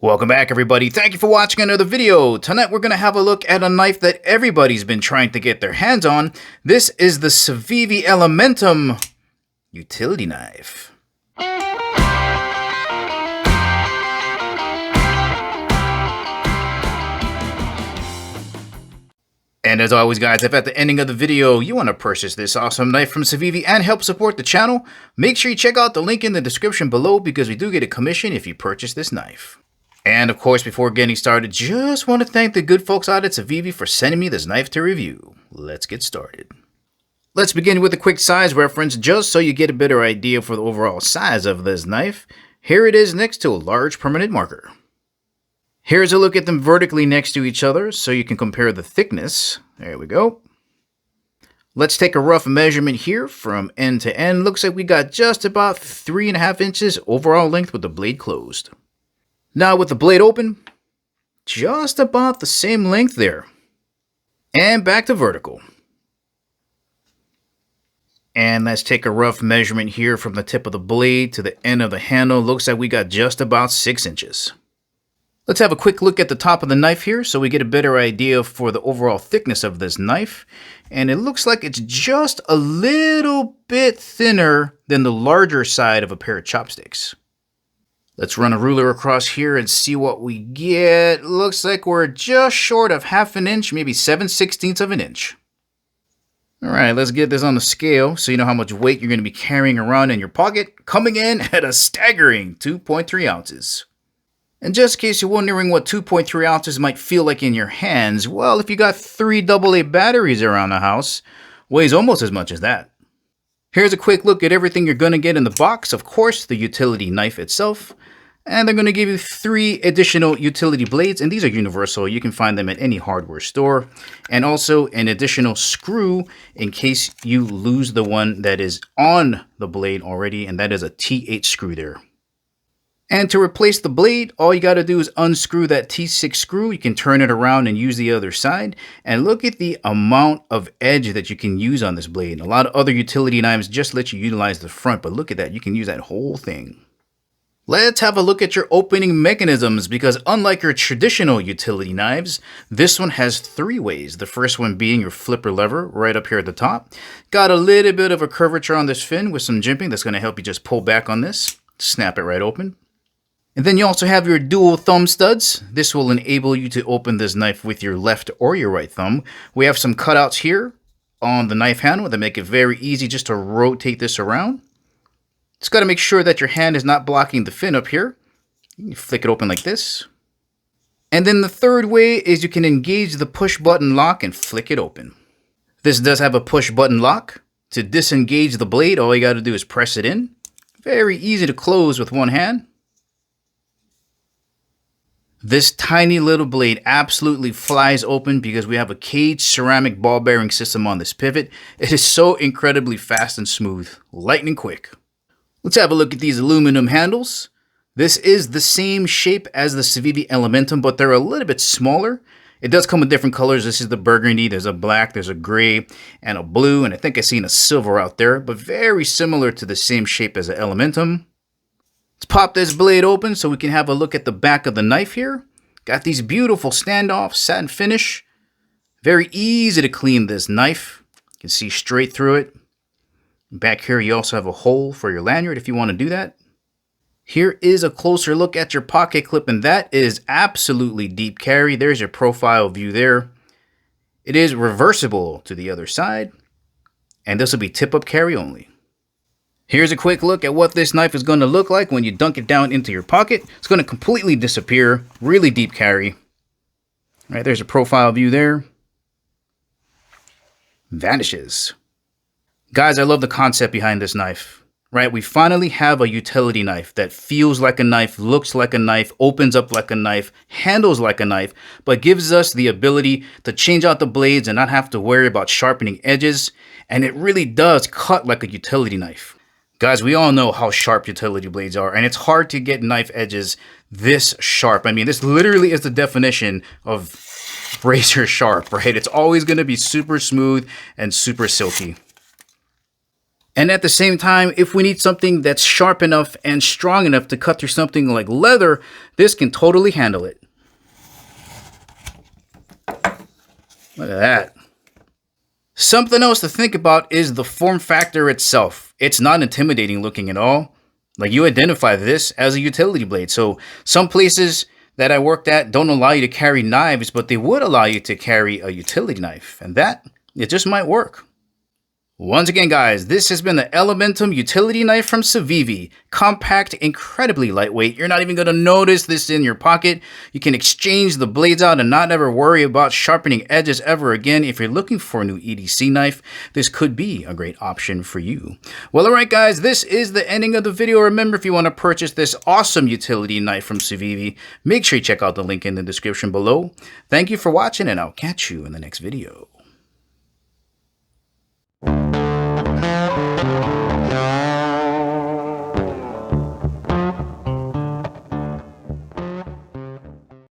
Welcome back, everybody. Thank you for watching another video. Tonight we're going to have a look at a knife that everybody's been trying to get their hands on. This is the Civivi Elementum Utility Knife. And as always, guys, if at the ending of the video you want to purchase this awesome knife from Civivi and help support the channel, make sure you check out the link in the description below because we do get a commission if you purchase this knife. And of course, before getting started, just want to thank the good folks out at Civivi for sending me this knife to review. Let's get started. Let's begin with a quick size reference just so you get a better idea for the overall size of this knife. Here it is next to a large permanent marker. Here's a look at them vertically next to each other so you can compare the thickness. There we go. Let's take a rough measurement here from end to end. Looks like we got just about 3.5 inches overall length with the blade closed. Now with the blade open, just about the same length there. And back to vertical. And let's take a rough measurement here from the tip of the blade to the end of the handle. Looks like we got just about 6 inches. Let's have a quick look at the top of the knife here so we get a better idea for the overall thickness of this knife. And it looks like it's just a little bit thinner than the larger side of a pair of chopsticks. Let's run a ruler across here and see what we get. Looks like we're just short of 1/2 inch, maybe 7/16 of an inch. All right, let's get this on the scale so you know how much weight you're going to be carrying around in your pocket. Coming in at a staggering 2.3 ounces. And just in case you're wondering what 2.3 ounces might feel like in your hands, well, if you got 3 AA batteries around the house, weighs almost as much as that. Here's a quick look at everything you're going to get in the box. Of course, the utility knife itself. And they're going to give you 3 additional utility blades. And these are universal. You can find them at any hardware store. And also an additional screw in case you lose the one that is on the blade already. And that is a T8 screw there. And to replace the blade, all you got to do is unscrew that T6 screw. You can turn it around and use the other side. And look at the amount of edge that you can use on this blade. A lot of other utility knives just let you utilize the front, but look at that. You can use that whole thing. Let's have a look at your opening mechanisms because unlike your traditional utility knives, this one has 3 ways. The first one being your flipper lever right up here at the top. Got a little bit of a curvature on this fin with some jimping that's going to help you just pull back on this. Snap it right open. And then you also have your dual thumb studs. This will enable you to open this knife with your left or your right thumb. We have some cutouts here on the knife handle that make it very easy just to rotate this around. Just got to make sure that your hand is not blocking the fin up here. You flick it open like this. And then the third way is you can engage the push button lock and flick it open. This does have a push button lock. To disengage the blade, all you got to do is press it in. Very easy to close with one hand. This tiny little blade absolutely flies open because we have a caged ceramic ball bearing system on this pivot. It is so incredibly fast and smooth, lightning quick. Let's have a look at these aluminum handles. This is the same shape as the Civivi Elementum, but they're a little bit smaller. It does come with different colors. This is the burgundy, there's a black, there's a gray, and a blue, and I think I've seen a silver out there, but very similar to the same shape as the Elementum. Let's pop this blade open so we can have a look at the back of the knife here. Got these beautiful standoff satin finish. Very easy to clean this knife. You can see straight through it. Back here you also have a hole for your lanyard if you want to do that. Here is a closer look at your pocket clip, and that is absolutely deep carry. There's your profile view there. It is reversible to the other side, and this will be tip-up carry only. Here's a quick look at what this knife is going to look like when you dunk it down into your pocket. It's going to completely disappear. Really deep carry. All right, there's a profile view there. Vanishes. Guys, I love the concept behind this knife. Right, we finally have a utility knife that feels like a knife, looks like a knife, opens up like a knife, handles like a knife, but gives us the ability to change out the blades and not have to worry about sharpening edges. And it really does cut like a utility knife. Guys, we all know how sharp utility blades are, and it's hard to get knife edges this sharp. I mean, this literally is the definition of razor sharp, right? It's always going to be super smooth and super silky. And at the same time, if we need something that's sharp enough and strong enough to cut through something like leather, this can totally handle it. Look at that. Something else to think about is the form factor itself. It's not intimidating looking at all. Like, you identify this as a utility blade. So some places that I worked at don't allow you to carry knives, but they would allow you to carry a utility knife. And that, it just might work. Once again, guys, this has been the Elementum Utility Knife from Civivi. Compact, incredibly lightweight. You're not even going to notice this in your pocket. You can exchange the blades out and not ever worry about sharpening edges ever again. If you're looking for a new EDC knife, this could be a great option for you. Well, alright guys, this is the ending of the video. Remember, if you want to purchase this awesome utility knife from Civivi, make sure you check out the link in the description below. Thank you for watching, and I'll catch you in the next video.